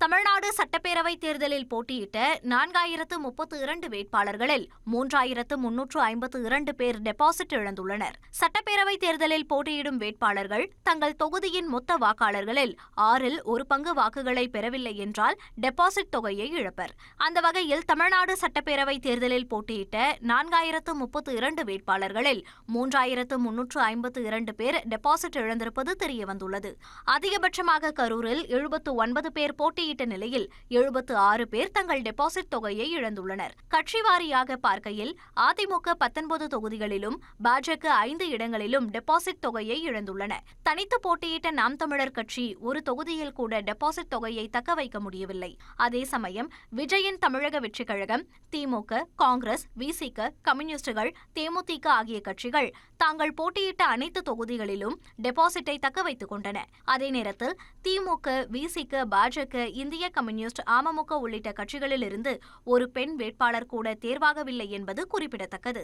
தமிழ்நாடு சட்டப்பேரவைத் தேர்தலில் போட்டியிட்ட 4032 வேட்பாளர்களில் 3352 பேர் டெபாசிட் இழந்துள்ளனர். சட்டப்பேரவைத் தேர்தலில் போட்டியிடும் வேட்பாளர்கள் தங்கள் தொகுதியின் மொத்த வாக்காளர்களில் 1/6 பங்கு வாக்குகளை பெறவில்லை என்றால் டெபாசிட் தொகையை இழப்பர். அந்த வகையில் தமிழ்நாடு சட்டப்பேரவைத் தேர்தலில் போட்டியிட்ட 4032 வேட்பாளர்களில் 3352 பேர் டெபாசிட் இழந்திருப்பது தெரியவந்துள்ளது. அதிகபட்சமாக கரூரில் 79 பேர் போட்டியிட்ட நிலையில் 76 பேர் தங்கள் டெபாசிட் தொகையை இழந்துள்ளனர். கட்சி வாரியாக பார்க்கையில் அதிமுக 19 தொகுதிகளிலும் பாஜக 5 இடங்களிலும் டெபாசிட் தொகையை இழந்துள்ளன. தனித்து போட்டியிட்ட நாம் தமிழர் கட்சி ஒரு தொகுதியில் கூட டெபாசிட் தொகையை தக்க வைக்க முடியவில்லை. அதே சமயம் விஜயின் தமிழக வெற்றிக் கழகம், திமுக, காங்கிரஸ், விசிக, கம்யூனிஸ்டுகள், தேமுதிக ஆகிய கட்சிகள் தாங்கள் போட்டியிட்ட அனைத்து தொகுதிகளிலும் டெபாசிட்டை தக்க வைத்துக் கொண்டன. அதே நேரத்தில் திமுக, விசிக, பாஜக, இந்திய கம்யூனிஸ்ட், அமமுக உள்ளிட்ட கட்சிகளிலிருந்து ஒரு பெண் வேட்பாளர் கூட தேர்வாகவில்லை என்பது குறிப்பிடத்தக்கது.